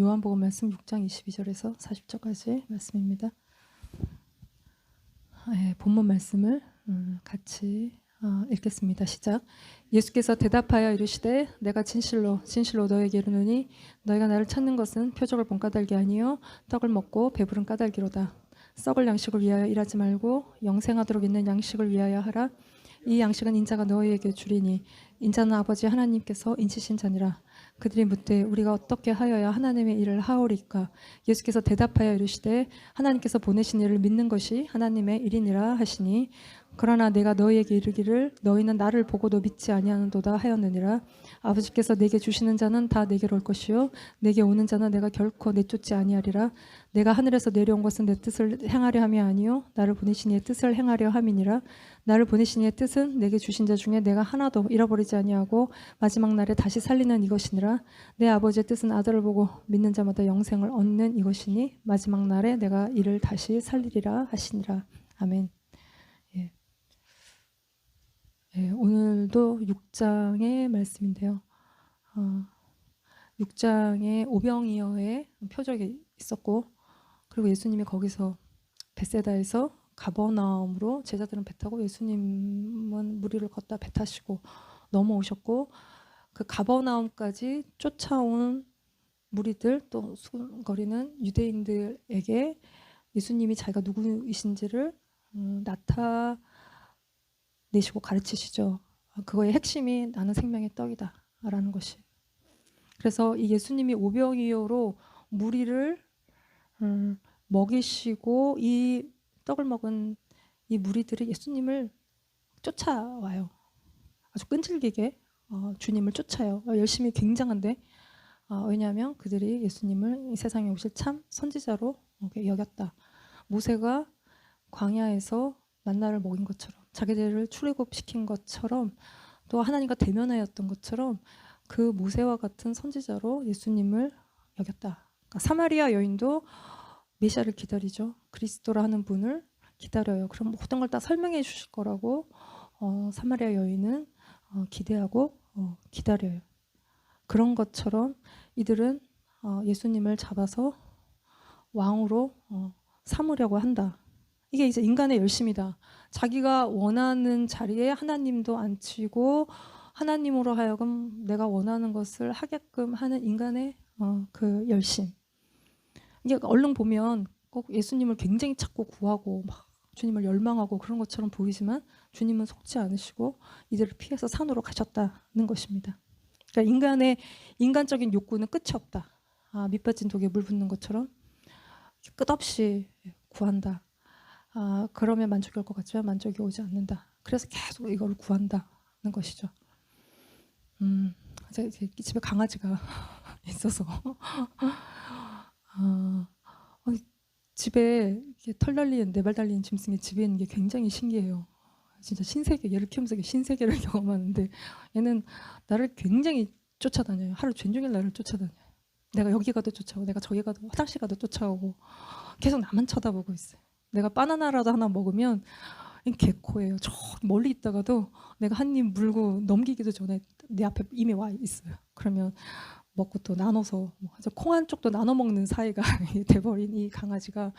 요한복음 말씀 6장 22절에서 40절까지 말씀입니다. 본문 말씀을 같이 읽겠습니다. 시작. 예수께서 대답하여 이르시되 내가 진실로 너에게 이르노니 너희가 나를 찾는 것은 표적을 본 까닭이 아니요 떡을 먹고 배부른 까닭이로다. 썩을 양식을 위하여 일하지 말고 영생하도록 있는 양식을 위하여 하라. 이 양식은 인자가 너희에게 주리니 인자는 아버지 하나님께서 인치신 자니라. 그들이 묻되 우리가 어떻게 하여야 하나님의 일을 하오리까? 예수께서 대답하여 이르시되 하나님께서 보내신 일을 믿는 것이 하나님의 일이니라 하시니 그러나 내가 너희에게 이르기를 너희는 나를 보고도 믿지 아니하는도다 하였느니라. 아버지께서 내게 주시는 자는 다 내게로 올 것이요 내게 오는 자는 내가 결코 내쫓지 아니하리라. 내가 하늘에서 내려온 것은 내 뜻을 행하려 함이 아니요 나를 보내신 이의 뜻을 행하려 함이니라. 나를 보내신 이의 뜻은 내게 주신 자 중에 내가 하나도 잃어버리지 아니하고 마지막 날에 다시 살리는 이것이니라. 내 아버지의 뜻은 아들을 보고 믿는 자마다 영생을 얻는 이것이니 마지막 날에 내가 이를 다시 살리리라 하시니라. 아멘. 오늘도 6장의 말씀인데요. 6장에 오병이어의 표적이 있었고 그리고 예수님이 거기서 벳세다에서 가버나움으로 제자들은 배 타고 예수님은 무리를 걷다 배 타시고 넘어오셨고 그 가버나움까지 쫓아온 무리들 또 수군거리는 유대인들에게 예수님이 자기가 누구이신지를 나타내시고 가르치시죠. 그거의 핵심이 나는 생명의 떡이다 라는 것이. 그래서 이 예수님이 오병이어로 무리를 먹이시고 이 떡을 먹은 이 무리들이 예수님을 쫓아와요. 아주 끈질기게 주님을 쫓아요. 열심히 굉장한데 왜냐하면 그들이 예수님을 이 세상에 오실 참 선지자로 여겼다. 모세가 광야에서 만나를 먹인 것처럼 자기들을 출애굽시킨 것처럼 또 하나님과 대면하였던 것처럼 그 모세와 같은 선지자로 예수님을 여겼다. 그러니까 사마리아 여인도 메시아를 기다리죠. 그리스도라 하는 분을 기다려요. 그럼 모든 걸 다 설명해 주실 거라고 사마리아 여인은 기대하고 기다려요. 그런 것처럼 이들은 예수님을 잡아서 왕으로 삼으려고 한다. 이게 이제 인간의 열심이다. 자기가 원하는 자리에 하나님도 앉히고 하나님으로 하여금 내가 원하는 것을 하게끔 하는 인간의 그 열심. 이게 얼른 보면 꼭 예수님을 굉장히 찾고 구하고 막 주님을 열망하고 그런 것처럼 보이지만 주님은 속지 않으시고 이들을 피해서 산으로 가셨다는 것입니다. 그러니까 인간적인 욕구는 끝이 없다. 밑빠진 독에 물 붓는 것처럼 끝없이 구한다. 그러면 만족이 올 것 같지만 만족이 오지 않는다. 그래서 계속 이걸 구한다는 것이죠. 집에 강아지가 있어서 집에 털 달린 네 발 달린 짐승이 집에 있는 게 굉장히 신기해요. 진짜 신세계, 얘를 키우면서 신세계를 경험하는데 얘는 나를 굉장히 쫓아다녀요. 하루 종일 나를 쫓아다녀요. 내가 여기 가도 쫓아오고 내가 저기 가도 화장실 가도 쫓아오고 계속 나만 쳐다보고 있어요. 내가 바나나라도 하나 먹으면 개코예요. 저 멀리 있다가도 내가 한 입 물고 넘기기도 전에 내 앞에 이미 와 있어요. 그러면 먹고 또 나눠서 콩 한 쪽도 나눠 먹는 사이가 돼버린 이 강아지가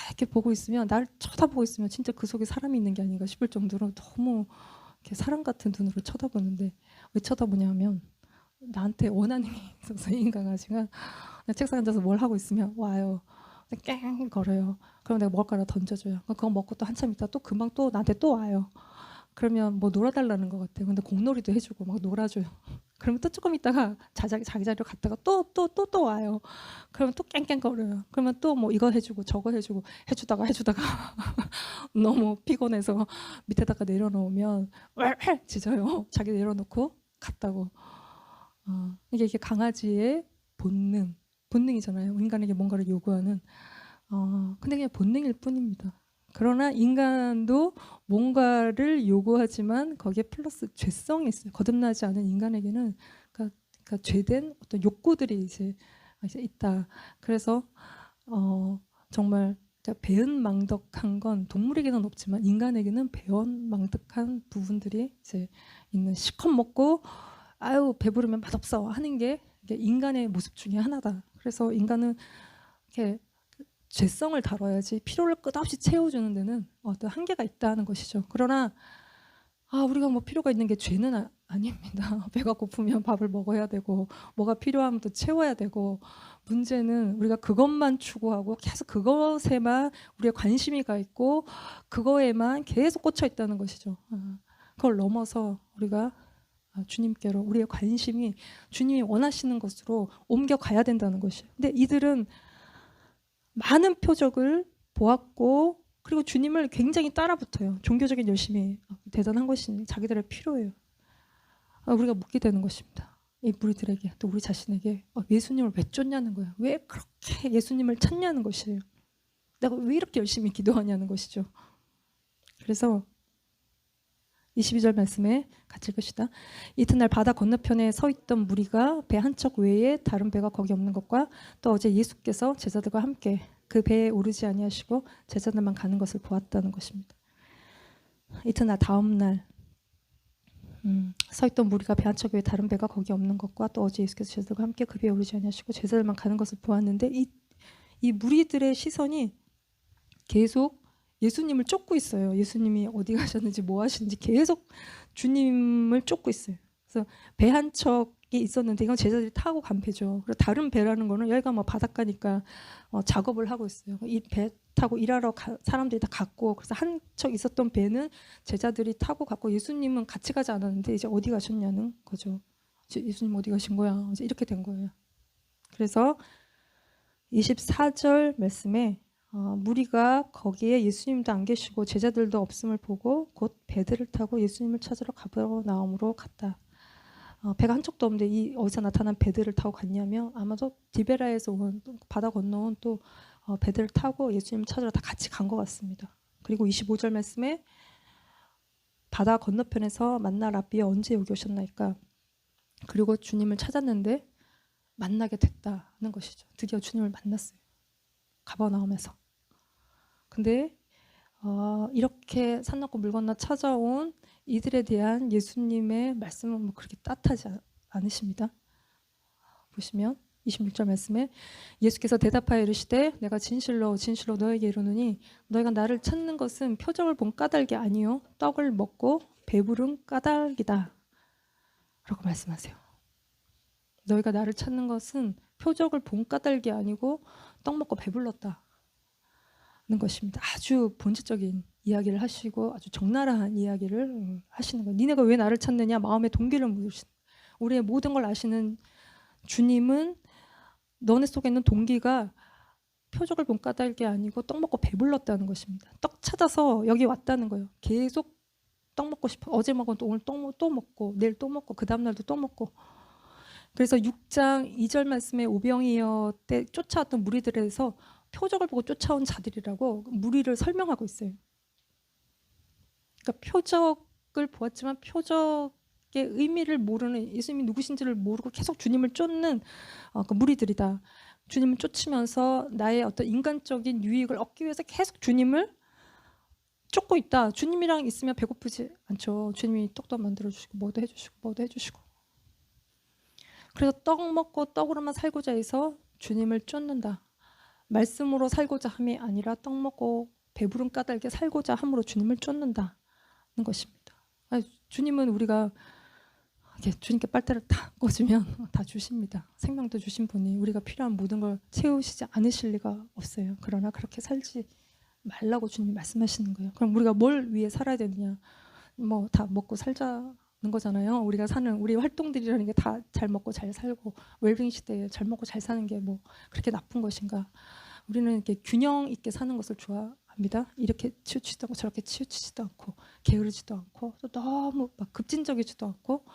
이렇게 보고 있으면 나를 쳐다보고 있으면 진짜 그 속에 사람이 있는 게 아닌가 싶을 정도로 너무 이렇게 사람 같은 눈으로 쳐다보는데 왜 쳐다보냐면 나한테 원하는 게 있어서 이 강아지가 책상에 앉아서 뭘 하고 있으면 와요. 깽 걸어요. 그럼 내가 먹을 거 하나 던져줘요. 그거 먹고 또 한참 있다 또 금방 또 나한테 또 와요. 그러면 뭐 놀아달라는 것 같아요. 근데 공놀이도 해주고 막 놀아줘요. 그러면 또 조금 있다가 자기 자리로 갔다가 또 와요. 그러면 또 깽깽거려요. 그러면 또 뭐 이거 해주고 저거 해주고 해주다가 너무 피곤해서 밑에다가 내려놓으면 짖어요. 자기 내려놓고 갔다고. 이게 강아지의 본능이잖아요. 인간에게 뭔가를 요구하는. 근데 그냥 본능일 뿐입니다. 그러나 인간도 뭔가를 요구하지만 거기에 플러스 죄성이 있어요. 거듭나지 않은 인간에게는 그러니까 죄된 어떤 욕구들이 이제 있다. 그래서 정말 배은망덕한 건 동물에게는 없지만 인간에게는 배은망덕한 부분들이 이제 있는. 실컷 먹고 아유 배부르면 맛없어 하는 게 이게 인간의 모습 중에 하나다. 그래서 인간은 이렇게 죄성을 다뤄야지 필요를 끝없이 채워주는 데는 어떤 한계가 있다는 것이죠. 그러나 우리가 뭐 필요가 있는 게 죄는 아닙니다. 배가 고프면 밥을 먹어야 되고 뭐가 필요하면 또 채워야 되고, 문제는 우리가 그것만 추구하고 계속 그것에만 우리의 관심이 가 있고 그거에만 계속 꽂혀 있다는 것이죠. 그걸 넘어서 우리가 주님께로 우리의 관심이 주님이 원하시는 것으로 옮겨가야 된다는 것이에요. 근데 이들은 많은 표적을 보았고 그리고 주님을 굉장히 따라붙어요. 종교적인 열심이 대단한 것이니 자기들의 필요예요. 우리가 묻게 되는 것입니다. 이 무리들에게, 또 우리 자신에게 예수님을 왜 쫓냐는 거예요. 왜 그렇게 예수님을 찾냐는 것이에요. 내가 왜 이렇게 열심히 기도하냐는 것이죠. 그래서 22절 말씀에 같이 읽읍시다. 이튿날 바다 건너편에 서 있던 무리가 배 한 척 외에 다른 배가 거기 없는 것과 또 어제 예수께서 제자들과 함께 그 배에 오르지 아니하시고 제자들만 가는 것을 보았다는 것입니다. 이튿날 다음 날 서 있던 무리가 배 한 척 외에 다른 배가 거기 없는 것과 또 어제 예수께서 제자들과 함께 그 배에 오르지 아니하시고 제자들만 가는 것을 보았는데 이 무리들의 시선이 계속 예수님을 쫓고 있어요. 예수님이 어디 가셨는지 뭐 하시는지 계속 주님을 쫓고 있어요. 그래서 배 한 척이 있었는데 이건 제자들이 타고 간 배죠. 그리고 다른 배라는 거는 여기가 뭐 바닷가니까 작업을 하고 있어요. 이 배 타고 일하러 사람들이 다 갔고, 그래서 한 척 있었던 배는 제자들이 타고 갔고 예수님은 같이 가지 않았는데 이제 어디 가셨냐는 거죠. 예수님 어디 가신 거야? 이제 이렇게 된 거예요. 그래서 24절 말씀에 무리가 거기에 예수님도 안 계시고 제자들도 없음을 보고 곧 배들을 타고 예수님을 찾으러 가버나움으로 갔다. 배가 한 척도 없는데 어디서 나타난 배들을 타고 갔냐면 아마도 디베라에서 온 바다 건너온 또 배들을 타고 예수님을 찾으러 다 같이 간 것 같습니다. 그리고 25절 말씀에 바다 건너편에서 만나 라비에 언제 여기 오셨나이까. 그리고 주님을 찾았는데 만나게 됐다는 것이죠. 드디어 주님을 만났어요. 가버나움에서. 근데 이렇게 산 넘고 물 건너 찾아온 이들에 대한 예수님의 말씀은 뭐 그렇게 따뜻하지 않으십니다. 보시면 26절 말씀에 예수께서 대답하여 이르시되 내가 진실로 진실로 너에게 이르노니 너희가 나를 찾는 것은 표적을 본 까닭이 아니요 떡을 먹고 배부른 까닭이다 라고 말씀하세요. 너희가 나를 찾는 것은 표적을 본 까닭이 아니고 떡 먹고 배불렀다는 것입니다. 아주 본질적인 이야기를 하시고 아주 적나라한 이야기를 하시는 거예요. 니네가 왜 나를 찾느냐? 마음의 동기를 묻으시는 거예요. 우리의 모든 걸 아시는 주님은 너네 속에 있는 동기가 표적을 본 까닭이 아니고 떡 먹고 배불렀다는 것입니다. 떡 찾아서 여기 왔다는 거예요. 계속 떡 먹고 싶어. 어제 먹은 또 오늘 또 먹고 내일 또 먹고 그 다음날도 또 먹고. 그래서 6장 2절 말씀에 오병이어 때 쫓아왔던 무리들에서 표적을 보고 쫓아온 자들이라고 무리를 설명하고 있어요. 그러니까 표적을 보았지만 표적의 의미를 모르는, 예수님이 누구신지를 모르고 계속 주님을 쫓는 그 무리들이다. 주님을 쫓으면서 나의 어떤 인간적인 유익을 얻기 위해서 계속 주님을 쫓고 있다. 주님이랑 있으면 배고프지 않죠. 주님이 떡도 만들어주시고 뭐도 해주시고. 그래서 떡 먹고 떡으로만 살고자 해서 주님을 쫓는다. 말씀으로 살고자 함이 아니라 떡 먹고 배부른 까닭에 살고자 함으로 주님을 쫓는다는 것입니다. 주님은 우리가 주님께 빨대를 딱 꽂으면 다 주십니다. 생명도 주신 분이 우리가 필요한 모든 걸 채우시지 않으실 리가 없어요. 그러나 그렇게 살지 말라고 주님이 말씀하시는 거예요. 그럼 우리가 뭘 위해 살아야 되느냐? 뭐 다 먹고 살자는 거잖아요. 우리가 사는 우리 활동들이라는 게 다 잘 먹고 잘 살고 웰빙 시대에 잘 먹고 잘 사는 게 뭐 그렇게 나쁜 것인가? 우리는 이렇게 균형 있게 사는 것을 좋아합니다. 이렇게 치우치지도 않고 저렇게 치우치지도 않고 게으르지도 않고 또 너무 막 급진적이지도 않고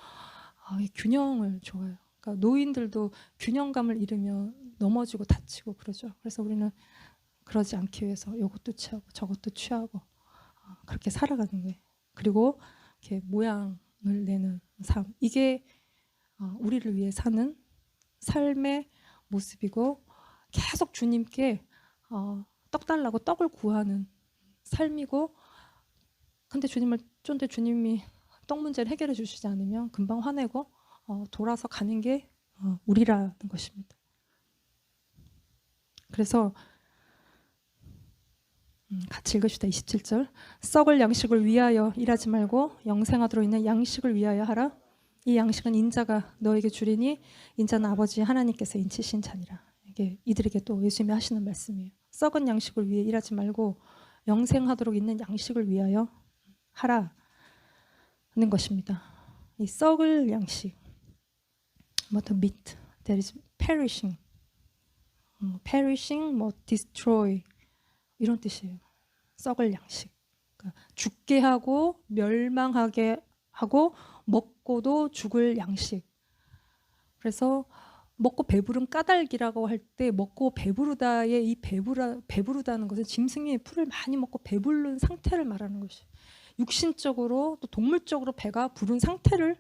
균형을 좋아해요. 그러니까 노인들도 균형감을 잃으면 넘어지고 다치고 그러죠. 그래서 우리는 그러지 않기 위해서 이것도 취하고 저것도 취하고 그렇게 살아가는 거예요. 그리고 이렇게 모양을 내는 삶, 이게 우리를 위해 사는 삶의 모습이고 계속 주님께 떡 달라고 떡을 구하는 삶이고, 근데 주님을 쫓는데 주님이 떡 문제를 해결해 주시지 않으면 금방 화내고 돌아서 가는 게 우리라는 것입니다. 그래서 같이 읽읍시다. 27절. 썩을 양식을 위하여 일하지 말고 영생하도록 있는 양식을 위하여 하라. 이 양식은 인자가 너에게 주리니 인자는 아버지 하나님께서 인치신 자니라. 이게 이들에게 또 예수님이 하시는 말씀이에요. 썩은 양식을 위해 일하지 말고 영생하도록 있는 양식을 위하여 하라는 것입니다. 이 썩을 양식, the meat that is perishing, perishing, destroy 이런 뜻이에요. 썩을 양식. 그러니까 죽게 하고 멸망하게 하고 먹고도 죽을 양식. 그래서 먹고 배부른 까닭이라고 할 때 먹고 배부르다의 이 배부르다는 것은 짐승이 풀을 많이 먹고 배부른 상태를 말하는 것이에요. 육신적으로 또 동물적으로 배가 부른 상태를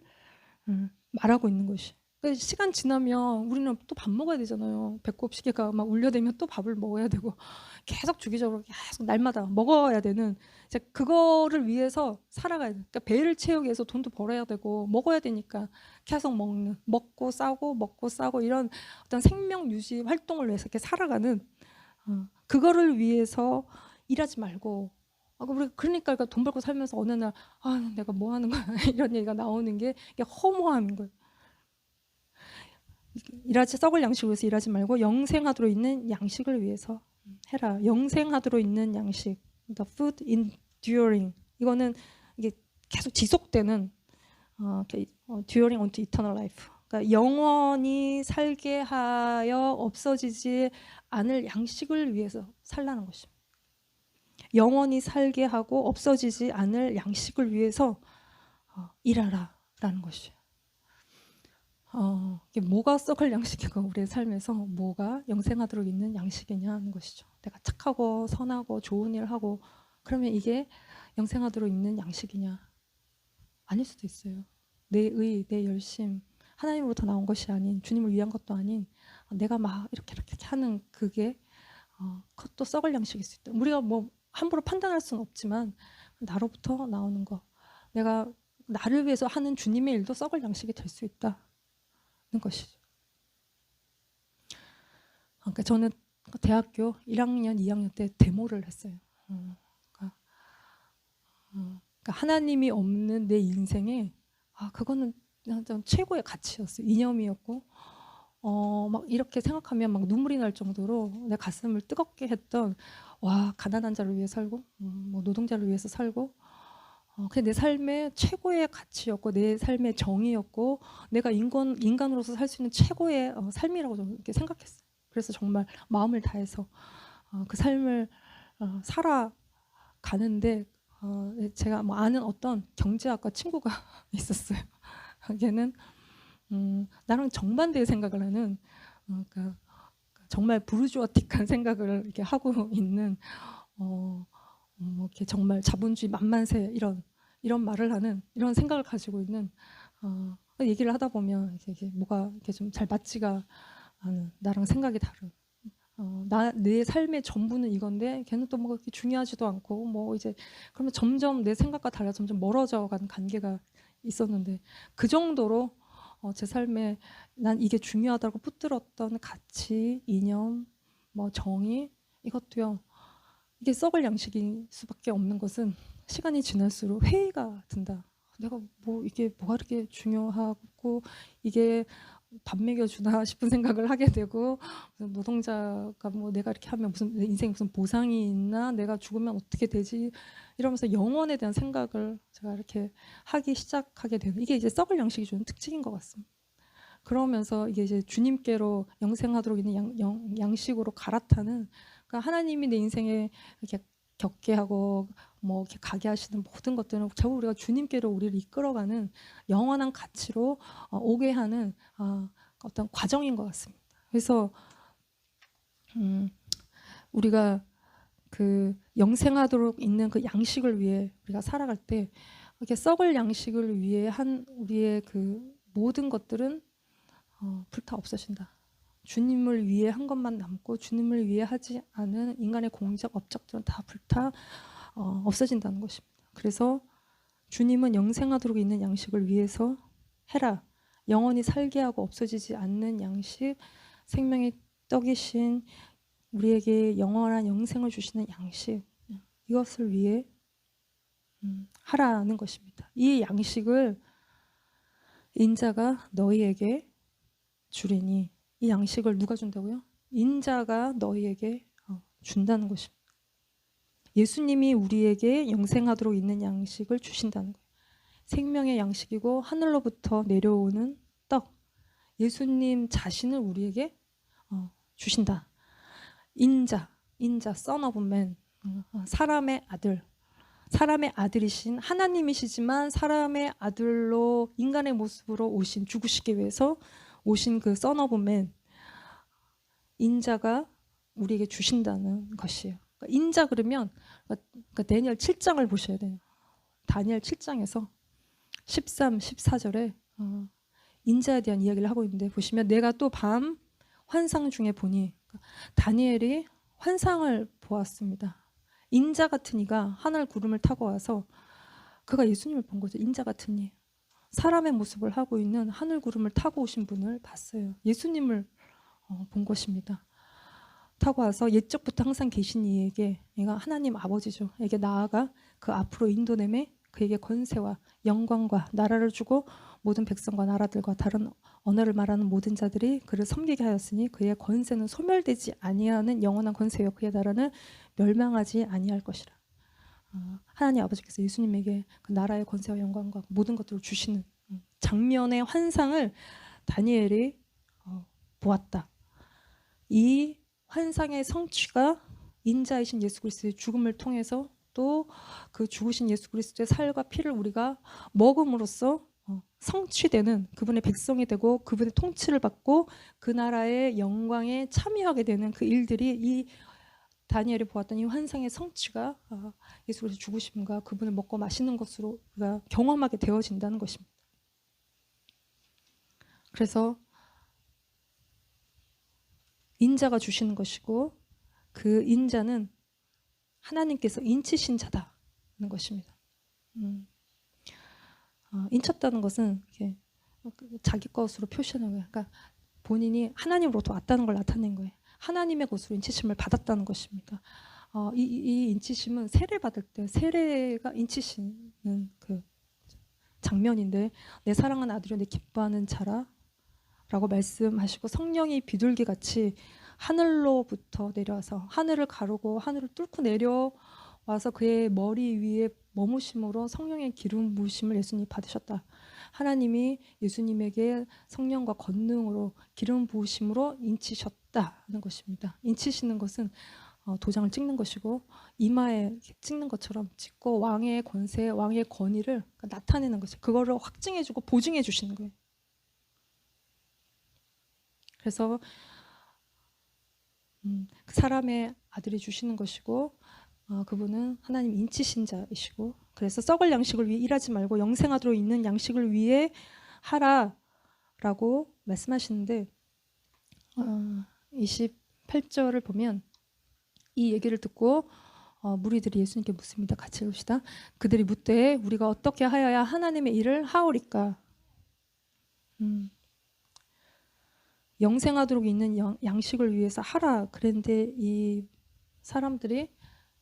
말하고 있는 것이. 그러니까 시간 지나면 우리는 또 밥 먹어야 되잖아요. 배꼽 시계가 막 울려대면 또 밥을 먹어야 되고 계속 주기적으로 계속 날마다 먹어야 되는 이제 그거를 위해서 살아가야 돼. 그러니까 배를 채우기 위해서 돈도 벌어야 되고 먹어야 되니까 계속 먹고 싸고 이런 어떤 생명 유지 활동을 위해서 이렇게 살아가는 그거를 위해서 일하지 말고 그러니까 돈 벌고 살면서 어느 날 내가 뭐 하는 거야 이런 얘기가 나오는 게 이게 허무함인 거예요. 썩을 양식을 위해서 일하지 말고 영생하도록 있는 양식을 위해서 해라. 영생하도록 있는 양식, the food enduring. 이거는 이게 계속 지속되는 enduring unto eternal life. 그러니까 영원히 살게 하여 없어지지 않을 양식을 위해서 살라는 것입니다. 영원히 살게 하고 없어지지 않을 양식을 위해서 일하라라는 것이에요. 이게 뭐가 썩을 양식이고 우리의 삶에서 뭐가 영생하도록 있는 양식이냐 하는 것이죠. 내가 착하고 선하고 좋은 일을 하고 그러면 이게 영생하도록 있는 양식이냐? 아닐 수도 있어요. 내 열심, 하나님으로부터 나온 것이 아닌 주님을 위한 것도 아닌 내가 막 이렇게 하는 그게 그것도 썩을 양식일 수 있다. 우리가 뭐 함부로 판단할 수는 없지만 나로부터 나오는 거, 내가 나를 위해서 하는 주님의 일도 썩을 양식이 될 수 있다. 것이죠. 그러니까 저는 대학교 1학년, 2학년 때 데모를 했어요. 그러니까 하나님이 없는 내 인생에 그거는 최고의 가치였어요. 이념이었고 막 이렇게 생각하면 막 눈물이 날 정도로 내 가슴을 뜨겁게 했던 가난한 자를 위해 살고 뭐 노동자를 위해서 살고 그게 내 삶의 최고의 가치였고 내 삶의 정의였고 내가 인간으로서 살 수 있는 최고의 삶이라고 저는 이렇게 생각했어요. 그래서 정말 마음을 다해서 그 삶을 살아가는데 제가 뭐 아는 어떤 경제학과 친구가 있었어요. 걔는 나랑 정반대의 생각을 하는 그러니까 정말 부르주아틱한 생각을 이렇게 하고 있는 이렇게 정말 자본주의 만만세 이런 말을 하는 이런 생각을 가지고 있는 얘기를 하다 보면 이게 뭐가 이렇게 좀 잘 맞지가 않은 나랑 생각이 다른 내 삶의 전부는 이건데 걔는 또 뭐가 그렇게 중요하지도 않고 뭐 이제 그러면 점점 내 생각과 달라 점점 멀어져가는 관계가 있었는데 그 정도로 제 삶에 난 이게 중요하다고 붙들었던 가치, 이념, 뭐 정의 이것도요. 이게 썩을 양식일 수밖에 없는 것은 시간이 지날수록 회의가 든다. 내가 이게 뭐가 이렇게 중요하고 이게 밥 먹여주나 싶은 생각을 하게 되고 노동자가 뭐 내가 이렇게 하면 내 인생에 무슨 보상이 있나 내가 죽으면 어떻게 되지 이러면서 영혼에 대한 생각을 제가 이렇게 하기 시작하게 되는 이게 이제 썩을 양식이 주는 특징인 것 같습니다. 그러면서 이게 이제 주님께로 영생하도록 있는 양식으로 갈아타는 그러니까 하나님이 내 인생에 이렇게 겪게 하고 뭐 이렇게 가게 하시는 모든 것들은 결국 우리가 주님께로 우리를 이끌어가는 영원한 가치로 오게 하는 어떤 과정인 것 같습니다. 그래서 우리가 그 영생하도록 있는 그 양식을 위해 우리가 살아갈 때 이렇게 썩을 양식을 위해 한 우리의 그 모든 것들은 불타 없어진다. 주님을 위해 한 것만 남고 주님을 위해 하지 않은 인간의 공적 업적들은 다 불타 없어진다는 것입니다. 그래서 주님은 영생하도록 있는 양식을 위해서 해라. 영원히 살게 하고 없어지지 않는 양식, 생명의 떡이신 우리에게 영원한 영생을 주시는 양식, 이것을 위해 하라는 것입니다. 이 양식을 인자가 너희에게 주리니, 이 양식을 누가 준다고요? 인자가 너희에게 준다는 것입니다. 예수님이 우리에게 영생하도록 있는 양식을 주신다는 거예요. 생명의 양식이고 하늘로부터 내려오는 떡, 예수님 자신을 우리에게 주신다. 인자, son of man, 사람의 아들, 사람의 아들이신 하나님이시지만 사람의 아들로 인간의 모습으로 오신, 죽으시기 위해서 오신 그 son of man, 인자가 우리에게 주신다는 것이에요. 그러니까 인자 그러면 다니엘 7장을 보셔야 돼요. 다니엘 7장에서 13, 14절에 인자에 대한 이야기를 하고 있는데, 보시면 내가 또 밤 환상 중에 보니, 다니엘이 환상을 보았습니다. 인자 같은 이가 하늘 구름을 타고 와서, 그가 예수님을 본 거죠. 인자 같은 이, 사람의 모습을 하고 있는 하늘 구름을 타고 오신 분을 봤어요. 예수님을 본 것입니다. 타고 와서 옛적부터 항상 계신 이에게, 얘가 하나님 아버지죠, 에게 나아가 그 앞으로 인도내매 그에게 권세와 영광과 나라를 주고 모든 백성과 나라들과 다른 언어를 말하는 모든 자들이 그를 섬기게 하였으니 그의 권세는 소멸되지 아니하는 영원한 권세요 그의 나라는 멸망하지 아니할 것이라. 하나님 아버지께서 예수님에게 그 나라의 권세와 영광과 모든 것들을 주시는 장면의 환상을 다니엘이 보았다. 이 환상의 성취가 인자이신 예수 그리스도의 죽음을 통해서 또 그 죽으신 예수 그리스도의 살과 피를 우리가 먹음으로써 성취되는, 그분의 백성이 되고 그분의 통치를 받고 그 나라의 영광에 참여하게 되는 그 일들이, 이 다니엘이 보았던 이 환상의 성취가 예수 그리스도 죽으심과 그분을 먹고 마시는 것으로 우리가 경험하게 되어진다는 것입니다. 그래서 인자가 주시는 것이고, 그 인자는 하나님께서 인치신 자다는 것입니다. 인쳤다는 것은 이렇게 자기 것으로 표시하는 거예요. 그러니까 본인이 하나님으로부터 왔다는 걸 나타낸 거예요. 하나님의 것으로 인치심을 받았다는 것입니다. 이 인치심은 세례 받을 때, 세례가 인치시는 그 장면인데, 내 사랑하는 아들이여 내 기뻐하는 자라 라고 말씀하시고, 성령이 비둘기같이 하늘로부터 내려와서 하늘을 가르고 하늘을 뚫고 내려와서 그의 머리 위에 머무심으로 성령의 기름 부으심을 예수님이 받으셨다. 하나님이 예수님에게 성령과 권능으로 기름 부으심으로 인치셨다는 것입니다. 인치시는 것은 도장을 찍는 것이고, 이마에 찍는 것처럼 찍고 왕의 권세, 왕의 권위를 나타내는 것이에요. 그거를 확증해주고 보증해 주시는 거예요. 그래서 그 사람의 아들이 주시는 것이고, 그분은 하나님 인치신 자이시고, 그래서 썩을 양식을 위해 일하지 말고 영생하도록 있는 양식을 위해 하라라고 말씀하시는데, 28절을 보면 이 얘기를 듣고 무리들이 예수님께 묻습니다. 같이 읽읍시다. 그들이 묻되 우리가 어떻게 하여야 하나님의 일을 하오리까? 영생하도록 있는 양식을 위해서 하라 그랬는데, 이 사람들이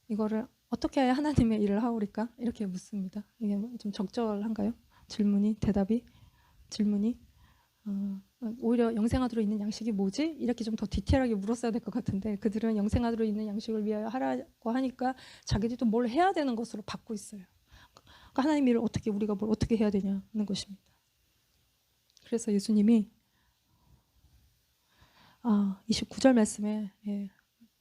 이거를 어떻게 해야 하나님의 일을 하오리까? 이렇게 묻습니다. 이게 좀 적절한가요? 질문이 오히려 영생하도록 있는 양식이 뭐지? 이렇게 좀 더 디테일하게 물었어야 될 것 같은데, 그들은 영생하도록 있는 양식을 위하여 하라고 하니까 자기들도 뭘 해야 되는 것으로 받고 있어요. 그러니까 하나님의 일을 우리가 뭘 어떻게 해야 되냐는 것입니다. 그래서 예수님이 29절 말씀에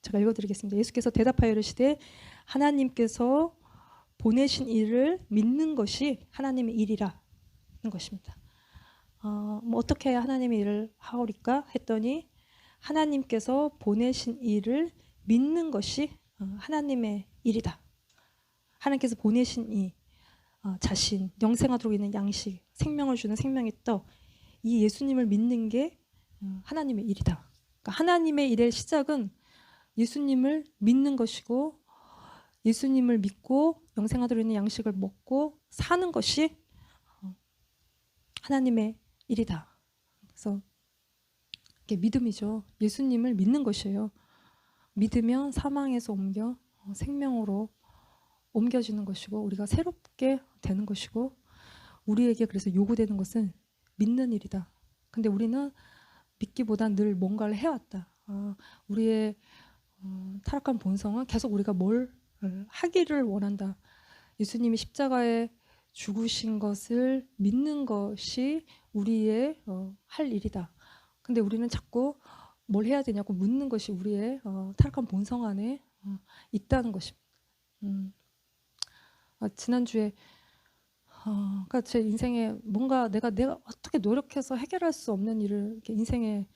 제가 읽어드리겠습니다. 예수께서 대답하여 이르시되 하나님께서 보내신 일을 믿는 것이 하나님의 일이라는 것입니다. 어떻게 해야 하나님의 일을 하오리까 했더니, 하나님께서 보내신 일을 믿는 것이 하나님의 일이다. 하나님께서 보내신 이 자신, 영생하도록 있는 양식, 생명을 주는 생명의 떡, 이 예수님을 믿는 게 하나님의 일이다. 그러니까 하나님의 일의 시작은 예수님을 믿는 것이고, 예수님을 믿고 영생하도록 있는 양식을 먹고 사는 것이 하나님의 일이다 그래서 이게 믿음이죠. 예수님을 믿는 것이에요. 믿으면 사망에서 옮겨 생명으로 옮겨지는 것이고 우리가 새롭게 되는 것이고 우리에게 그래서 요구되는 것은 믿는 일이다. 근데 우리는 믿기보다 늘 뭔가를 해왔다. 우리의 타락한 본성은 계속 우리가 뭘 하기를 원한다. 예수님이 십자가에 죽으신 것을 믿는 것이 우리의 할 일이다. 근데 우리는 자꾸 뭘 해야 되냐고 묻는 것이 우리의 타락한 본성 안에 있다는 것입니다. 지난주에 그러니까 제 인생에 뭔가 내가 어떻게 노력해서 해결할 수 없는 일을 이렇게 인생에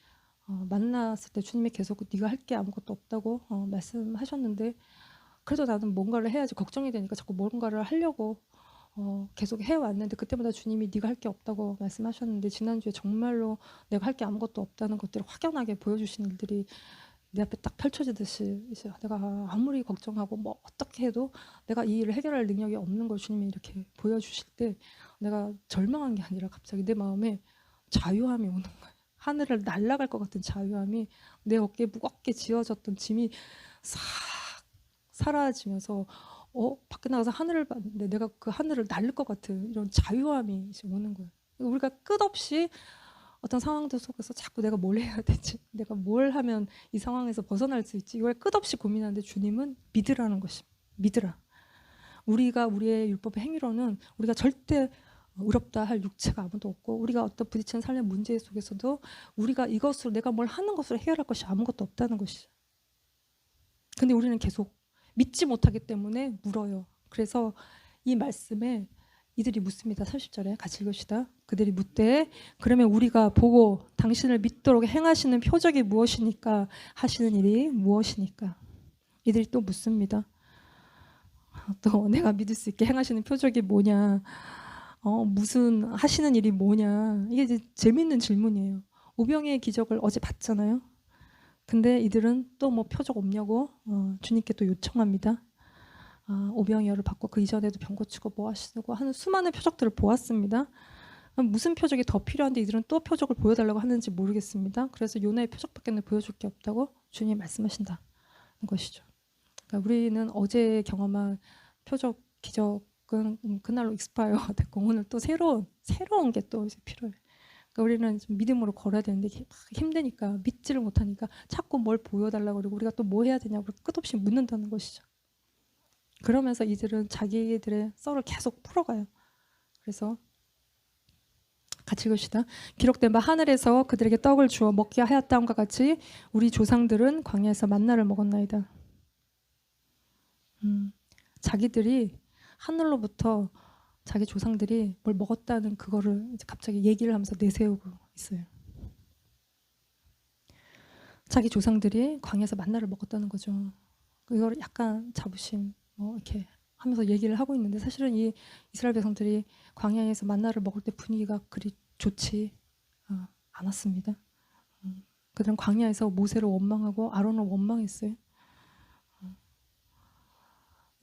만났을 때 주님이 계속 네가 할 게 아무것도 없다고 말씀하셨는데 그래도 나는 뭔가를 해야지 걱정이 되니까 자꾸 뭔가를 하려고 계속 해왔는데 그때마다 주님이 네가 할 게 없다고 말씀하셨는데 지난주에 정말로 내가 할 게 아무것도 없다는 것들을 확연하게 보여주신 일들이 내 앞에 딱 펼쳐지듯이 이제 내가 아무리 걱정하고 뭐 어떻게 해도 내가 이 일을 해결할 능력이 없는 걸 주님이 이렇게 보여주실 때 내가 절망한 게 아니라 갑자기 내 마음에 자유함이 오는 거예요. 하늘을 날아갈 것 같은 자유함이 내 어깨에 무겁게 지어졌던 짐이 싹 사라지면서 밖에 나가서 하늘을 봤는데 내가 그 하늘을 날릴 것 같은 이런 자유함이 이제 오는 거예요. 우리가 끝없이 어떤 상황들 속에서 자꾸 내가 뭘 해야 되지? 내가 뭘 하면 이 상황에서 벗어날 수 있지? 이걸 끝없이 고민하는데 주님은 믿으라는 것입니다. 믿으라. 우리가 우리의 율법의 행위로는 우리가 절대 의롭다 할 육체가 아무도 없고 우리가 어떤 부딪히는 삶의 문제 속에서도 우리가 이것으로 내가 뭘 하는 것으로 해결할 것이 아무것도 없다는 것이죠. 근데 우리는 계속 믿지 못하기 때문에 물어요. 그래서 이 말씀에 이들이 묻습니다. 30절에 같이 읽읍시다. 그들이 묻되 그러면 우리가 보고 당신을 믿도록 행하시는 표적이 무엇이니까 하시는 일이 무엇이니까. 이들이 또 묻습니다. 또 내가 믿을 수 있게 행하시는 표적이 뭐냐, 무슨 하시는 일이 뭐냐. 이게 이제 재밌는 질문이에요. 오병이의 기적을 어제 봤잖아요. 근데 이들은 또 뭐 표적 없냐고 주님께 또 요청합니다. 오병이어를 받고 그 이전에도 병 고치고 뭐 하시고 하는 수많은 표적들을 보았습니다. 무슨 표적이 더 필요한데 이들은 또 표적을 보여달라고 하는지 모르겠습니다. 그래서 요나의 표적밖에 보여줄 게 없다고 주님이 말씀하신다는 것이죠. 그러니까 우리는 어제 경험한 표적, 기적은 그날로 익스파이어 됐고 오늘 또 새로운 게 또 이제 필요해요. 그러니까 우리는 좀 믿음으로 걸어야 되는데 힘드니까 믿지를 못하니까 자꾸 뭘 보여달라고 그러고 우리가 또 뭐 해야 되냐고 끝없이 묻는다는 것이죠. 그러면서 이들은 자기들의 썰을 계속 풀어가요. 그래서 같이 읽읍시다. 기록된 바 하늘에서 그들에게 떡을 주어 먹게 하였다함과 같이 우리 조상들은 광야에서 만나를 먹었나이다. 자기들이 하늘로부터 자기 조상들이 뭘 먹었다는 그거를 이제 갑자기 얘기를 하면서 내세우고 있어요. 자기 조상들이 광야에서 만나를 먹었다는 거죠. 이걸 약간 자부심 이렇게 하면서 얘기를 하고 있는데 사실은 이 이스라엘 백성들이 광야에서 만나를 먹을 때 분위기가 그리 좋지 않았습니다. 그들은 광야에서 모세를 원망하고 아론을 원망했어요.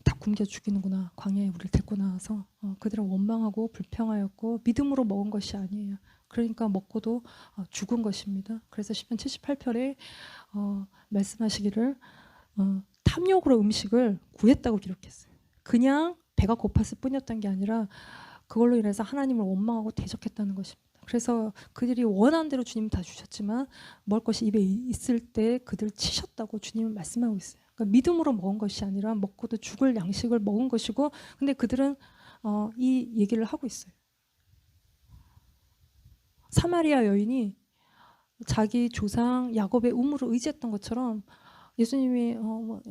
다 굶겨 죽이는구나. 광야에 우리를 데리고 나와서 그들은 원망하고 불평하였고 믿음으로 먹은 것이 아니에요. 그러니까 먹고도 죽은 것입니다. 그래서 시편 78편에 말씀하시기를 탐욕으로 음식을 구했다고 기록했어요. 그냥 배가 고팠을 뿐이었던 게 아니라 그걸로 인해서 하나님을 원망하고 대적했다는 것입니다. 그래서 그들이 원하는 대로 주님 다 주셨지만 먹을 것이 입에 있을 때 그들 치셨다고 주님은 말씀하고 있어요. 그러니까 믿음으로 먹은 것이 아니라 먹고도 죽을 양식을 먹은 것이고 근데 그들은 이 얘기를 하고 있어요. 사마리아 여인이 자기 조상 야곱의 우물을 의지했던 것처럼 예수님이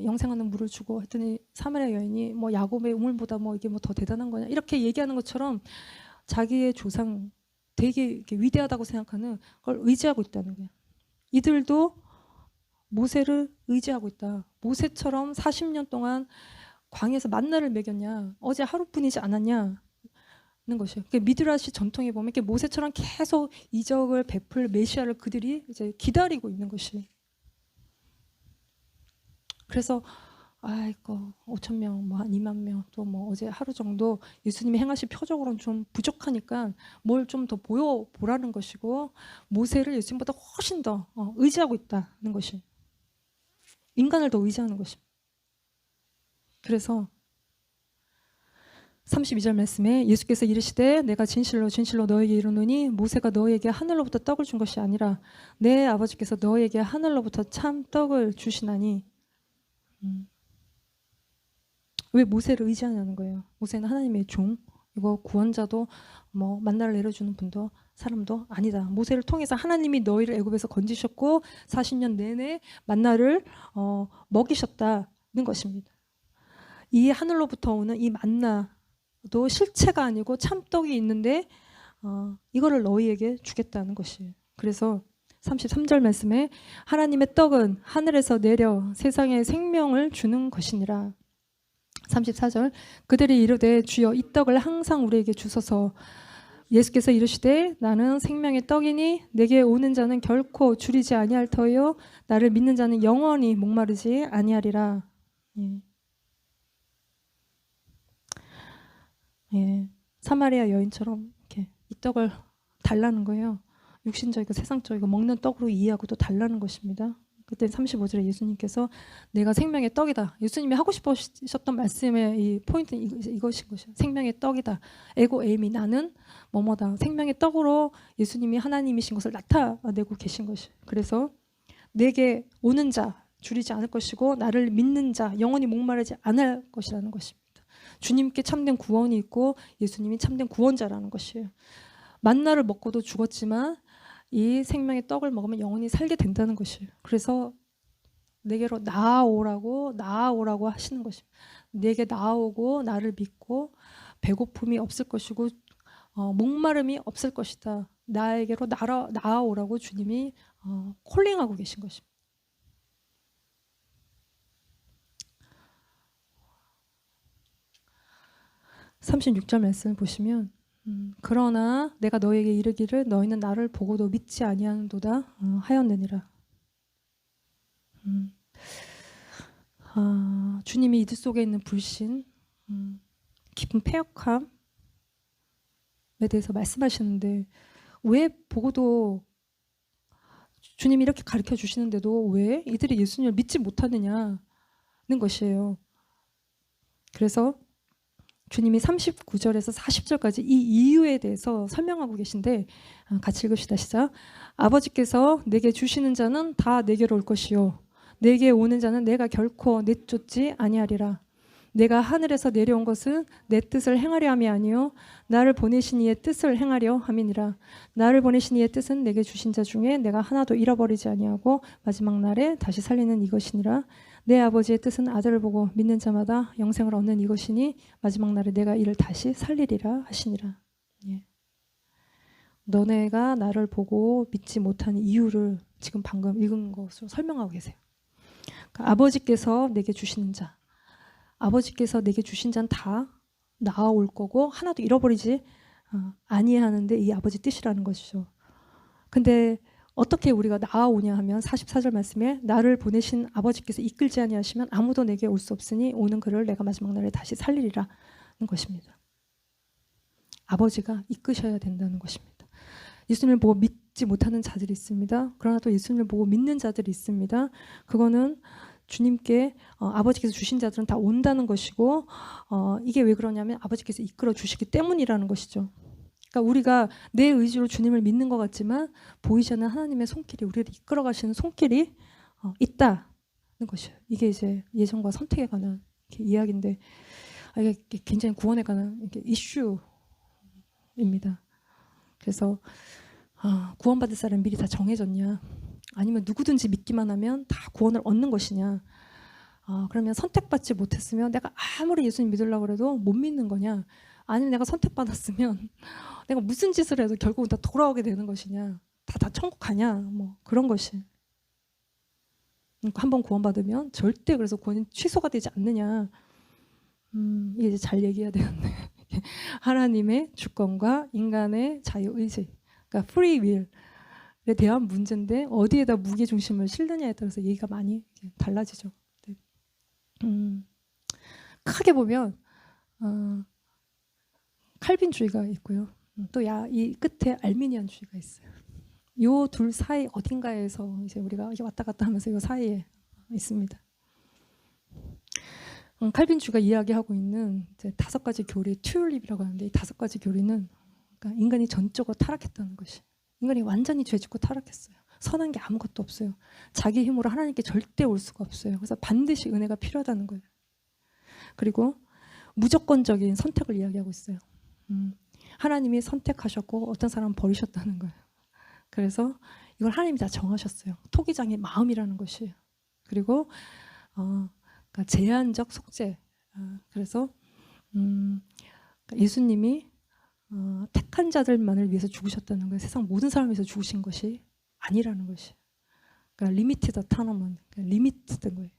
영생하는 물을 주고 했더니 사마리아 여인이 뭐 야곱의 우물보다 뭐 이게 뭐 더 대단한 거냐 이렇게 얘기하는 것처럼 자기의 조상 되게 이렇게 위대하다고 생각하는 걸 의지하고 있다는 거예요. 이들도 모세를 의지하고 있다. 모세처럼 40년 동안 광야에서 만나를 먹였냐 어제 하루뿐이지 않았냐 는 것이에요. 미드라시 전통에 보면 이렇게 모세처럼 계속 이적을 베풀 메시아를 그들이 이제 기다리고 있는 것이. 그래서 아이고 5천 명, 뭐 한 2만 명, 또 뭐 어제 하루 정도 예수님이 행하신 표적으로는 좀 부족하니까 뭘 좀 더 보여보라는 것이고 모세를 예수님보다 훨씬 더 의지하고 있다는 것이 인간을 더 의지하는 것입니다. 그래서 32절 말씀에 예수께서 이르시되 내가 진실로 진실로 너에게 이르노니 모세가 너에게 하늘로부터 떡을 준 것이 아니라 내 아버지께서 너에게 하늘로부터 참 떡을 주시나니 왜 모세를 의지하냐는 거예요. 모세는 하나님의 종, 이거 구원자도 뭐 만나를 내려주는 분도 사람도 아니다. 모세를 통해서 하나님이 너희를 애굽에서 건지셨고 40년 내내 만나를 먹이셨다는 것입니다. 이 하늘로부터 오는 이 만나도 실체가 아니고 참떡이 있는데 이거를 너희에게 주겠다는 것이에요. 그래서 33절 말씀에 하나님의 떡은 하늘에서 내려 세상에 생명을 주는 것이니라. 34절 그들이 이르되 주여 이 떡을 항상 우리에게 주소서. 예수께서 이르시되 나는 생명의 떡이니 내게 오는 자는 결코 줄이지 아니할 터요 나를 믿는 자는 영원히 목마르지 아니하리라. 사마리아 여인처럼 이렇게 이 떡을 달라는 거예요. 육신적이고 세상적이고 먹는 떡으로 이해하고도 달라는 것입니다. 그때 35절에 예수님께서 내가 생명의 떡이다. 예수님이 하고 싶으셨던 말씀의 이 포인트는 이것인 것이에요. 생명의 떡이다. 에고 에이미 나는 뭐뭐다. 생명의 떡으로 예수님이 하나님이신 것을 나타내고 계신 것이에요. 그래서 내게 오는 자 줄이지 않을 것이고 나를 믿는 자 영원히 목마르지 않을 것이라는 것입니다. 주님께 참된 구원이 있고 예수님이 참된 구원자라는 것이에요. 만나를 먹고도 죽었지만 이 생명의 떡을 먹으면 영원히 살게 된다는 것이에요. 그래서 내게로 나아오라고 하시는 것입니다. 내게 나아오고 나를 믿고 배고픔이 없을 것이고 목마름이 없을 것이다. 나에게로 나아오라고 주님이 콜링하고 계신 것입니다. (36절) 말씀을 보시면 그러나 내가 너에게 이르기를 너희는 나를 보고도 믿지 아니하는도다 하였느니라. 주님이 이들 속에 있는 불신, 깊은 패역함에 대해서 말씀하시는데 왜 보고도 주님이 이렇게 가르쳐 주시는데도 왜 이들이 예수님을 믿지 못하느냐는 것이에요. 그래서 주님이 39절에서 40절까지 이 이유에 대해서 설명하고 계신데 같이 읽읍시다. 시작. 아버지께서 내게 주시는 자는 다 내게로 올 것이요 내게 오는 자는 내가 결코 내쫓지 아니하리라. 내가 하늘에서 내려온 것은 내 뜻을 행하려 함이 아니요 나를 보내신 이의 뜻을 행하려 함이니라. 나를 보내신 이의 뜻은 내게 주신 자 중에 내가 하나도 잃어버리지 아니하고 마지막 날에 다시 살리는 이것이니라. 내 아버지의 뜻은 아들을 보고 믿는 자마다 영생을 얻는 이것이니 마지막 날에 내가 이를 다시 살리리라 하시니라. 너네가 나를 보고 믿지 못하는 이유를 지금 방금 읽은 것으로 설명하고 계세요. 그러니까 아버지께서 내게 주시는 자, 아버지께서 내게 주신 자는 다 나아올 거고 하나도 잃어버리지 아니하는데 이 아버지 뜻이라는 것이죠. 근데 어떻게 우리가 나아오냐 하면 44절 말씀에 나를 보내신 아버지께서 이끌지 아니하시면 아무도 내게 올 수 없으니 오는 그를 내가 마지막 날에 다시 살리리라는 것입니다. 아버지가 이끄셔야 된다는 것입니다. 예수님을 보고 믿지 못하는 자들이 있습니다. 그러나 또 예수님을 보고 믿는 자들이 있습니다. 그거는 주님께 아버지께서 주신 자들은 다 온다는 것이고 이게 왜 그러냐면 아버지께서 이끌어 주시기 때문이라는 것이죠. 그러니까 우리가 내 의지로 주님을 믿는 것 같지만 보이지 않는 하나님의 손길이 우리를 이끌어 가시는 손길이 있다는 것이에요. 이게 이제 예정과 선택에 관한 이야기인데 이게 굉장히 구원에 관한 이슈입니다. 그래서 구원받을 사람 미리 다 정해졌냐? 아니면 누구든지 믿기만 하면 다 구원을 얻는 것이냐? 그러면 선택받지 못했으면 내가 아무리 예수님 믿으려고 해도 못 믿는 거냐? 아니면 내가 선택받았으면 내가 무슨 짓을 해도 결국은 다 돌아오게 되는 것이냐? 다 천국 가냐? 뭐 그런 것이. 한번 구원받으면 절대 그래서 구원이 취소가 되지 않느냐? 이게 이제 잘 얘기해야 되는데 하나님의 주권과 인간의 자유의지, 그러니까 free will에 대한 문제인데 어디에다 무게중심을 실느냐에 따라서 얘기가 많이 달라지죠. 네. 크게 보면 칼빈주의가 있고요. 또 이 끝에 알미니안주의가 있어요. 요 둘 사이 어딘가에서 이제 우리가 왔다 갔다 하면서 요 사이에 있습니다. 칼빈주의가 이야기하고 있는 이제 5가지 교리, 튤립이라고 하는데 이 5가지 교리는 그러니까 인간이 전적으로 타락했다는 것이. 인간이 완전히 죄짓고 타락했어요. 선한 게 아무것도 없어요. 자기 힘으로 하나님께 절대 올 수가 없어요. 그래서 반드시 은혜가 필요하다는 거예요. 그리고 무조건적인 선택을 이야기하고 있어요. 하나님이 선택하셨고 어떤 사람은 버리셨다는 거예요. 그래서 이걸 하나님이 다 정하셨어요. 토기장의 마음이라는 것이. 그리고 그러니까 제한적 속죄. 그래서 예수님이 택한 자들만을 위해서 죽으셨다는 거예요. 세상 모든 사람을 위해서 죽으신 것이 아니라는 것이. 그러니까 리미티드 타너먼, 리미트된 거예요.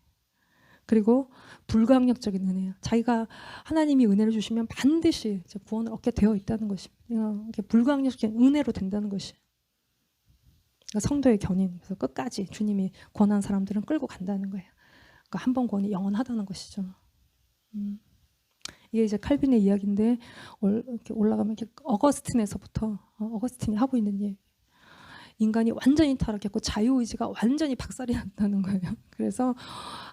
그리고 불가항력적인 은혜야. 자기가 하나님이 은혜를 주시면 반드시 구원을 얻게 되어 있다는 것입니다. 불가항력적인 은혜로 된다는 것이. 그러니까 성도의 견인. 그래서 끝까지 주님이 권한 사람들은 끌고 간다는 거예요. 그러니까 한 번 구원이 영원하다는 것이죠. 이게 이제 칼빈의 이야기인데 이렇게 올라가면 이렇게 어거스틴에서부터 어거스틴이 하고 있는 얘기. 인간이 완전히 타락했고 자유의지가 완전히 박살이 났다는 거예요. 그래서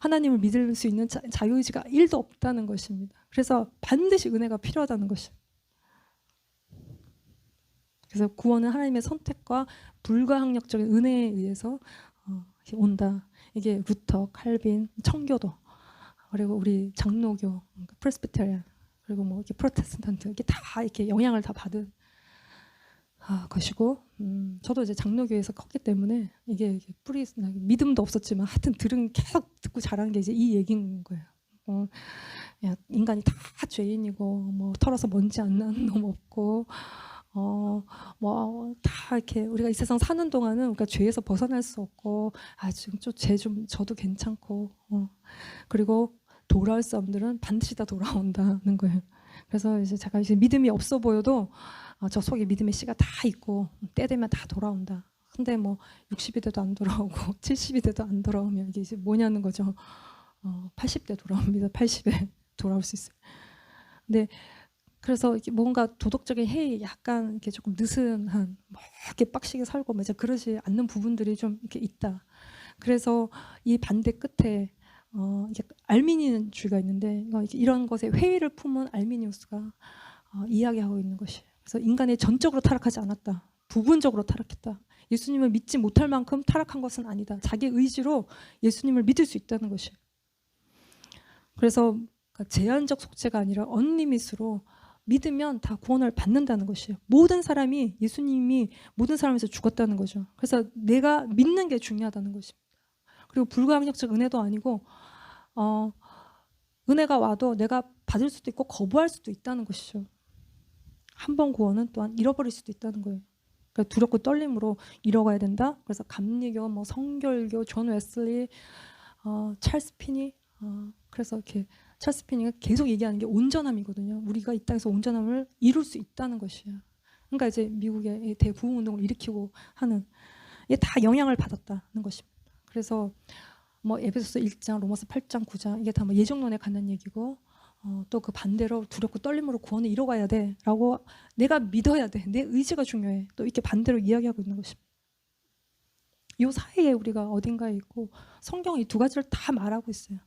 하나님을 믿을 수 있는 자유의지가 1도 없다는 것입니다. 그래서 반드시 은혜가 필요하다는 것입니다. 그래서 구원은 하나님의 선택과 불가항력적인 은혜에 의해서 온다. 이게 루터, 칼빈, 청교도, 그리고 우리 장로교, 프레스비테리안, 그리고 뭐 이렇게 프로테스탄트 이게 다 이렇게 영향을 다 받은 것이고, 저도 이제 장로교에서 컸기 때문에 이게 뿌리 믿음도 없었지만 하여튼 계속 듣고 자란 게 이제 이 얘기인 거예요. 인간이 다 죄인이고 뭐 털어서 먼지 안 나는 놈 없고. 뭐 다 이렇게 우리가 이 세상 사는 동안은 우리가 죄에서 벗어날 수 없고 지금 저도 괜찮고 그리고 돌아올 사람들은 반드시 다 돌아온다는 거예요. 그래서 이제 제가 이제 믿음이 없어 보여도 저 속에 믿음의 씨가 다 있고 때 되면 다 돌아온다. 근데 뭐 60이 돼도 안 돌아오고 70이 돼도 안 돌아오면 이게 이제 뭐냐는 거죠. 80대 돌아옵니다. 80에 돌아올 수 있어요. 근데 그래서 뭔가 도덕적인 해이 약간 이렇게 조금 느슨한 뭐 이렇게 빡시게 살고 이제 그러지 않는 부분들이 좀 이렇게 있다. 그래서 이 반대 끝에 이게 알미니안주의가 있는데 이런 것에 회의를 품은 알미니우스가 이야기하고 있는 것이. 그래서 인간이 전적으로 타락하지 않았다. 부분적으로 타락했다. 예수님을 믿지 못할 만큼 타락한 것은 아니다. 자기 의지로 예수님을 믿을 수 있다는 것이. 그래서 제한적 속죄가 아니라 언리밋으로 믿으면 다 구원을 받는다는 것이에요. 모든 사람이 예수님이 모든 사람에서 죽었다는 거죠. 그래서 내가 믿는 게 중요하다는 것입니다. 그리고 불가항력적 은혜도 아니고 은혜가 와도 내가 받을 수도 있고 거부할 수도 있다는 것이죠. 한 번 구원은 또한 잃어버릴 수도 있다는 거예요. 그러니까 두렵고 떨림으로 잃어가야 된다. 그래서 감리교, 뭐 성결교, 존 웨슬리, 찰스 피니, 그래서 이렇게 찰스 피니가 계속 얘기하는 게 온전함이거든요. 우리가 이 땅에서 온전함을 이룰 수 있다는 것이에요. 그러니까 이제 미국의 대부흥 운동을 일으키고 하는 이게 다 영향을 받았다는 것입니다. 그래서 뭐 에베소서 1장, 로마서 8장, 9장 이게 다 뭐 예정론에 관한 얘기고 또 그 반대로 두렵고 떨림으로 구원을 이뤄가야 돼라고 내가 믿어야 돼. 내 의지가 중요해. 또 이렇게 반대로 이야기하고 있는 것입니다. 이 사이에 우리가 어딘가에 있고 성경이 2가지를 다 말하고 있어요.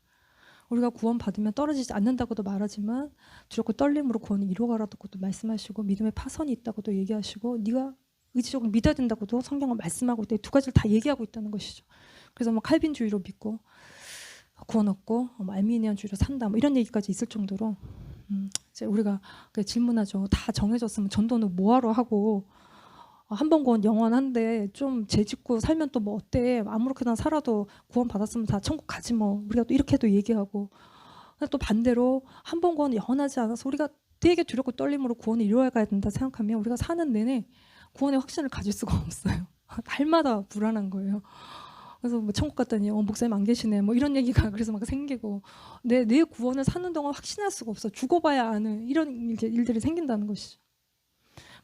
우리가 구원 받으면 떨어지지 않는다고도 말하지만 두렵고 떨림으로 구원을 이루어가라고도 말씀하시고 믿음의 파선이 있다고도 얘기하시고 네가 의지적으로 믿어야 된다고도 성경은 말씀하고 있다. 2가지를 다 얘기하고 있다는 것이죠. 그래서 뭐 칼빈주의로 믿고 구원 얻고 알미니안주의로 산다 뭐 이런 얘기까지 있을 정도로 이제 우리가 질문하죠. 다 정해졌으면 전도는 뭐하러 하고 한 번 구원 영원한데 좀 죄짓고 살면 또 뭐 어때? 아무렇게나 살아도 구원 받았으면 다 천국 가지 뭐. 우리가 또 이렇게도 얘기하고 또 반대로 한 번 구원 영원하지 않아서 우리가 되게 두렵고 떨림으로 구원을 이루어가야 된다 생각하면 우리가 사는 내내 구원의 확신을 가질 수가 없어요. 날마다 불안한 거예요. 그래서 뭐 천국 갔더니 목사님 안 계시네 뭐 이런 얘기가 그래서 막 생기고 내 구원을 사는 동안 확신할 수가 없어. 죽어봐야 아는 이런 일들이 생긴다는 것이죠.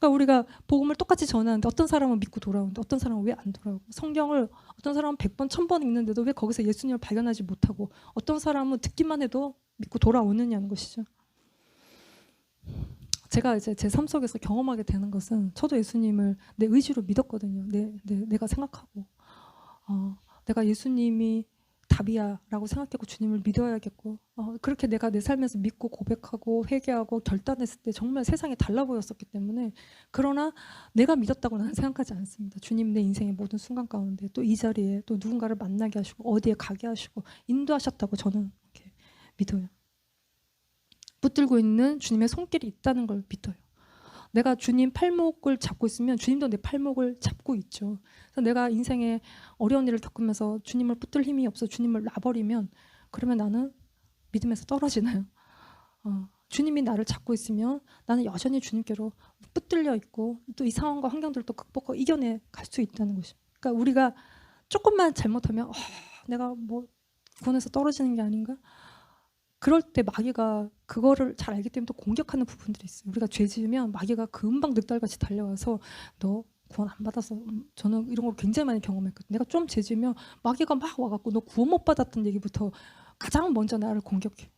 그러니까 우리가 복음을 똑같이 전하는데 어떤 사람은 믿고 돌아오는데 어떤 사람은 왜 안 돌아오고, 성경을 어떤 사람은 100번, 1000번 읽는데도 왜 거기서 예수님을 발견하지 못하고, 어떤 사람은 듣기만 해도 믿고 돌아오느냐는 것이죠. 제가 이제 제 삶 속에서 경험하게 되는 것은, 저도 예수님을 내 의지로 믿었거든요. 내가 생각하고 내가 예수님이 답이야라고 생각했고 주님을 믿어야겠고, 그렇게 내가 내 삶에서 믿고 고백하고 회개하고 결단했을 때 정말 세상이 달라 보였었기 때문에, 그러나 내가 믿었다고 나는 생각하지 않습니다. 주님 내 인생의 모든 순간 가운데 또 이 자리에 또 누군가를 만나게 하시고 어디에 가게 하시고 인도하셨다고 저는 이렇게 믿어요. 붙들고 있는 주님의 손길이 있다는 걸 믿어요. 내가 주님 팔목을 잡고 있으면 주님도 내 팔목을 잡고 있죠. 그래서 내가 인생에 어려운 일을 겪으면서 주님을 붙들 힘이 없어 주님을 놔버리면, 그러면 나는 믿음에서 떨어지나요? 주님이 나를 잡고 있으면 나는 여전히 주님께로 붙들려 있고 또 이 상황과 환경들을 또 극복하고 이겨내 갈 수 있다는 것입니다. 그러니까 우리가 조금만 잘못하면 내가 뭐 구원에서 떨어지는 게 아닌가? 그럴 때 마귀가 그거를 잘 알기 때문에 또 공격하는 부분들이 있어요. 우리가 죄 지으면 마귀가 금방 늑달같이 달려와서 너 구원 안 받아서, 저는 이런 걸 굉장히 많이 경험했거든요. 내가 좀 죄 지으면 마귀가 막 와갖고 너 구원 못 받았던 얘기부터 가장 먼저 나를 공격해.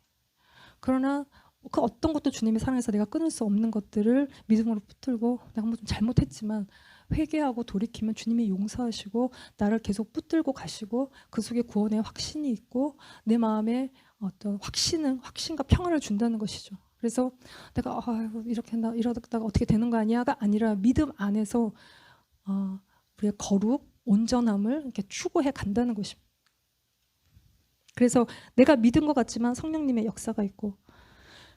그러나 그 어떤 것도 주님의 사랑에서 내가 끊을 수 없는 것들을 믿음으로 붙들고, 내가 뭐 좀 잘못했지만 회개하고 돌이키면 주님이 용서하시고 나를 계속 붙들고 가시고, 그 속에 구원의 확신이 있고 내 마음에 어떤 확신과 평안을 준다는 것이죠. 그래서 내가 이렇게 이러다가 어떻게 되는 거 아니야가 아니라 믿음 안에서 우리의 거룩, 온전함을 이렇게 추구해 간다는 것입니다. 그래서 내가 믿은 것 같지만 성령님의 역사가 있고,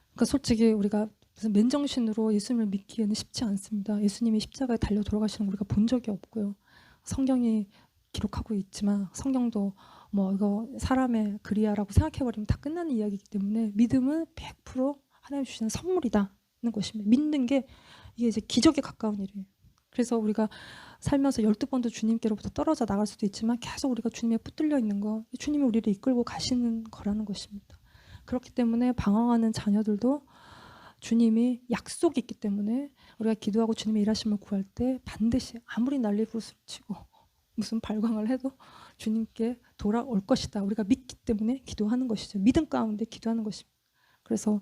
그러니까 솔직히 우리가 무슨 맨정신으로 예수님을 믿기에는 쉽지 않습니다. 예수님이 십자가에 달려 돌아가시는 걸 우리가 본 적이 없고요. 성경이 기록하고 있지만 성경도 뭐 이거 사람의 글이야라고 생각해버리면 다 끝나는 이야기이기 때문에, 믿음은 100% 하나님 주시는 선물이다는 것입니다. 믿는 게 이게 이제 기적에 가까운 일이에요. 그래서 우리가 살면서 12번도 주님께로부터 떨어져 나갈 수도 있지만 계속 우리가 주님에 붙들려 있는 거, 주님이 우리를 이끌고 가시는 거라는 것입니다. 그렇기 때문에 방황하는 자녀들도 주님이 약속이 있기 때문에 우리가 기도하고 주님의 일하심을 구할 때 반드시 아무리 난리부르스를 치고 무슨 발광을 해도 주님께 돌아올 것이다. 우리가 믿기 때문에 기도하는 것이죠. 믿음 가운데 기도하는 것입니다. 그래서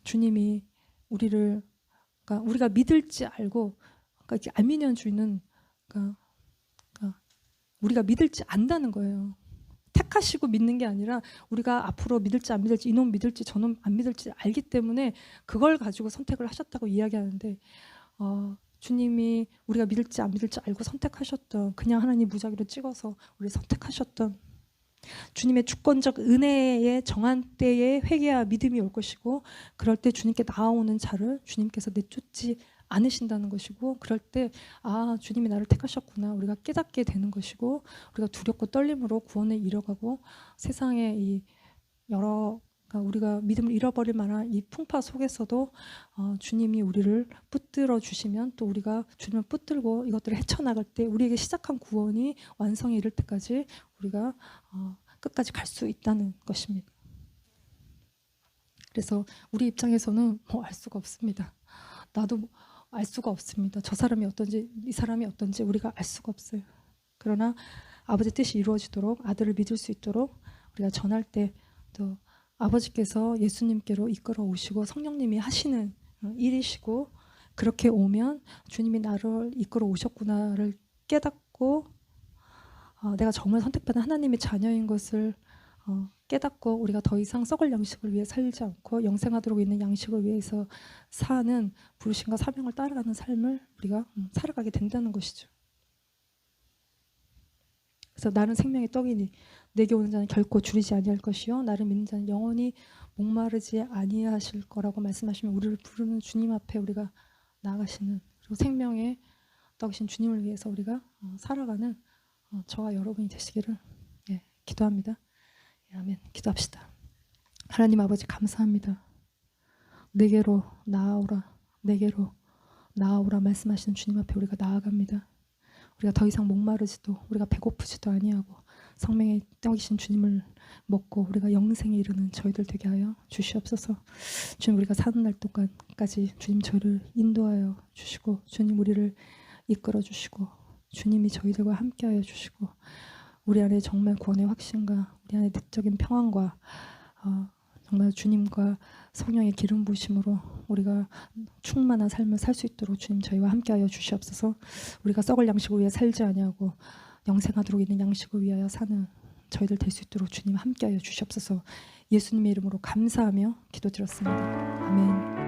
주님이 우리를, 그러니까 우리가 믿을지 알고, 그러니까 알미니언주의는 그러니까 우리가 믿을지 안다는 거예요. 택하시고 믿는 게 아니라 우리가 앞으로 믿을지 안 믿을지, 이놈 믿을지 저놈 안 믿을지 알기 때문에 그걸 가지고 선택을 하셨다고 이야기하는데, 주님이 우리가 믿을지 안 믿을지 알고 선택하셨던, 그냥 하나님 무작위로 찍어서 우리를 선택하셨던 주님의 주권적 은혜의 정한 때에 회개와 믿음이 올 것이고, 그럴 때 주님께 나아오는 자를 주님께서 내쫓지 않으신다는 것이고, 그럴 때 주님이 나를 택하셨구나 우리가 깨닫게 되는 것이고, 우리가 두렵고 떨림으로 구원에 이뤄가고 세상에 이 여러, 그러니까 우리가 믿음을 잃어버릴 만한 이 풍파 속에서도 주님이 우리를 붙들어 주시면, 또 우리가 주님을 붙들고 이것들을 헤쳐나갈 때 우리에게 시작한 구원이 완성에 이를 때까지 우리가 끝까지 갈 수 있다는 것입니다. 그래서 우리 입장에서는 뭐 알 수가 없습니다. 나도 알 수가 없습니다. 저 사람이 어떤지 이 사람이 어떤지 우리가 알 수가 없어요. 그러나 아버지 뜻이 이루어지도록, 아들을 믿을 수 있도록 우리가 전할 때 또 아버지께서 예수님께로 이끌어 오시고 성령님이 하시는 일이시고, 그렇게 오면 주님이 나를 이끌어 오셨구나를 깨닫고 내가 정말 선택받은 하나님의 자녀인 것을 깨닫고, 우리가 더 이상 썩을 양식을 위해 살지 않고 영생하도록 있는 양식을 위해서 사는 부르심과 사명을 따라가는 삶을 우리가 살아가게 된다는 것이죠. 그래서 나는 생명의 떡이니 내게 오는 자는 결코 줄이지 아니할 것이요 나를 믿는 자는 영원히 목마르지 아니하실 거라고 말씀하시면, 우리를 부르는 주님 앞에 우리가 나아가시는, 그리고 생명의 떡이신 주님을 위해서 우리가 살아가는 저와 여러분이 되시기를 기도합니다. 아멘. 기도합시다. 하나님 아버지 감사합니다. 내게로 나아오라, 내게로 나아오라 말씀하시는 주님 앞에 우리가 나아갑니다. 우리가 더 이상 목마르지도 우리가 배고프지도 아니하고 생명의 떡이신 주님을 먹고 우리가 영생에 이르는 저희들 되게 하여 주시옵소서. 주님, 우리가 사는 날 동안까지 주님 저희를 인도하여 주시고 주님 우리를 이끌어 주시고 주님이 저희들과 함께하여 주시고 우리 안에 정말 구원의 확신과 우리 안에 내적인 평안과 정말 주님과 성령의 기름 부으심으로 우리가 충만한 삶을 살 수 있도록 주님 저희와 함께하여 주시옵소서. 우리가 썩을 양식을 위해 살지 아니하고 영생하도록 있는 양식을 위하여 사는 저희들 될 수 있도록 주님 함께하여 주시옵소서. 예수님의 이름으로 감사하며 기도드렸습니다. 아멘.